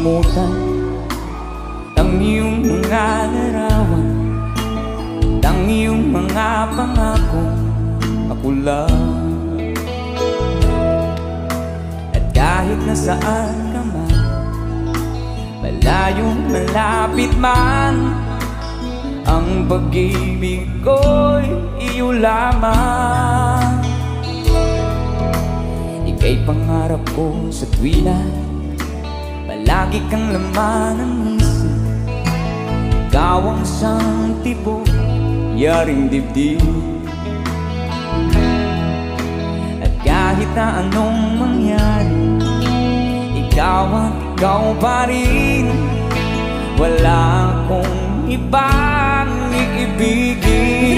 makalimutan ang iyong mga larawan, ang iyong mga pangako makulang. At kahit nasaan ka man, malayong malapit man, ang pag-ibig ko'y iyo lamang. Ika'y pangarap ko sa tuwina, palagi kang laman ng isip. Ikaw ang isang tibok, yaring dibdib. At kahit na anong mangyari, ikaw at ikaw pa rin. Wala akong ibang iibigin.